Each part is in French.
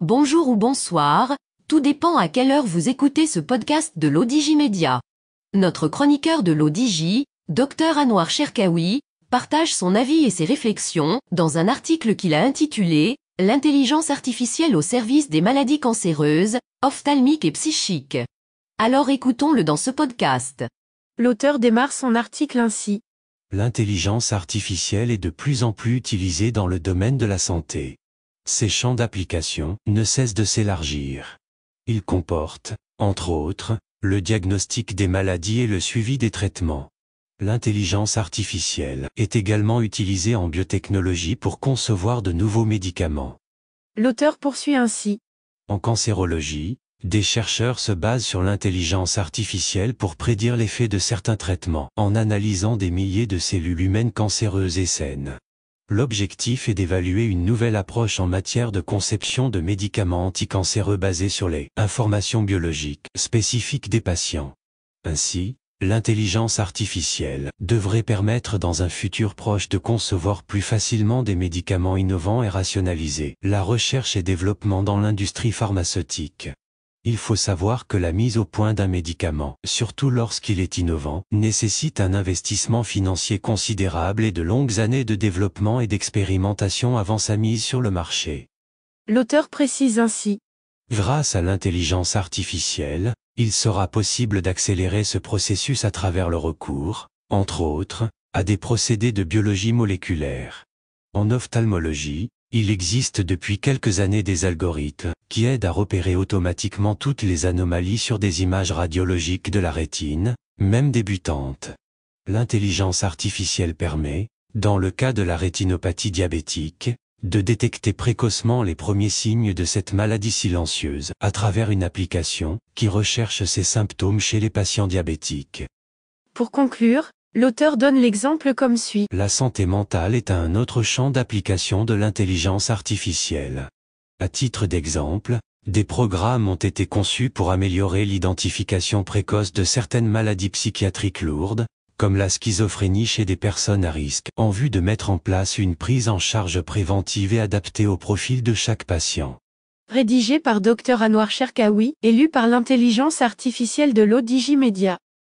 bonjour ou bonsoir, tout dépend à quelle heure vous écoutez ce podcast de l'ODJ Média. Notre chroniqueur de l'ODJ, Dr Anouar Cherkaoui, partage son avis et ses réflexions dans un article qu'il a intitulé « L'intelligence artificielle au service des maladies cancéreuses, ophtalmiques et psychiques ». Alors écoutons-le dans ce podcast. L'auteur démarre son article ainsi. L'intelligence artificielle est de plus en plus utilisée dans le domaine de la santé. Ses champs d'application ne cessent de s'élargir. Il comporte, entre autres, le diagnostic des maladies et le suivi des traitements. L'intelligence artificielle est également utilisée en biotechnologie pour concevoir de nouveaux médicaments. L'auteur poursuit ainsi. En cancérologie, des chercheurs se basent sur l'intelligence artificielle pour prédire l'effet de certains traitements en analysant des milliers de cellules humaines cancéreuses et saines. L'objectif est d'évaluer une nouvelle approche en matière de conception de médicaments anticancéreux basés sur les informations biologiques spécifiques des patients. Ainsi, l'intelligence artificielle devrait permettre dans un futur proche de concevoir plus facilement des médicaments innovants et rationaliser la recherche et développement dans l'industrie pharmaceutique. Il faut savoir que la mise au point d'un médicament, surtout lorsqu'il est innovant, nécessite un investissement financier considérable et de longues années de développement et d'expérimentation avant sa mise sur le marché. L'auteur précise ainsi. Grâce à l'intelligence artificielle, il sera possible d'accélérer ce processus à travers le recours, entre autres, à des procédés de biologie moléculaire. En ophtalmologie, il existe depuis quelques années des algorithmes qui aident à repérer automatiquement toutes les anomalies sur des images radiologiques de la rétine, même débutantes. L'intelligence artificielle permet, dans le cas de la rétinopathie diabétique, de détecter précocement les premiers signes de cette maladie silencieuse à travers une application qui recherche ces symptômes chez les patients diabétiques. Pour conclure, l'auteur donne l'exemple comme suit. La santé mentale est un autre champ d'application de l'intelligence artificielle. À titre d'exemple, des programmes ont été conçus pour améliorer l'identification précoce de certaines maladies psychiatriques lourdes, comme la schizophrénie chez des personnes à risque, en vue de mettre en place une prise en charge préventive et adaptée au profil de chaque patient. Rédigé par Dr Anouar Cherkaoui, élu par l'intelligence artificielle de l'ODJ Média.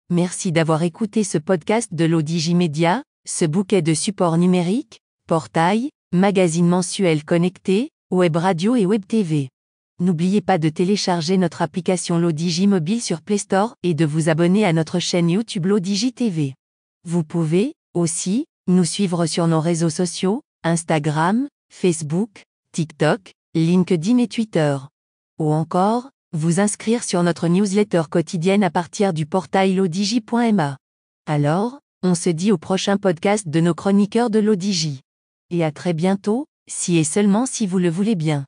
Merci d'avoir écouté ce podcast de l'ODJ Média, ce bouquet de supports numériques, portail, magazine mensuel connecté, web radio et web TV. N'oubliez pas de télécharger notre application l'ODJ Mobile sur Play Store et de vous abonner à notre chaîne YouTube l'ODJ TV. Vous pouvez, aussi, nous suivre sur nos réseaux sociaux, Instagram, Facebook, TikTok, LinkedIn et Twitter. Ou encore, vous inscrire sur notre newsletter quotidienne à partir du portail l'odj.ma. Alors, on se dit au prochain podcast de nos chroniqueurs de l'ODJ. Et à très bientôt, si et seulement si vous le voulez bien.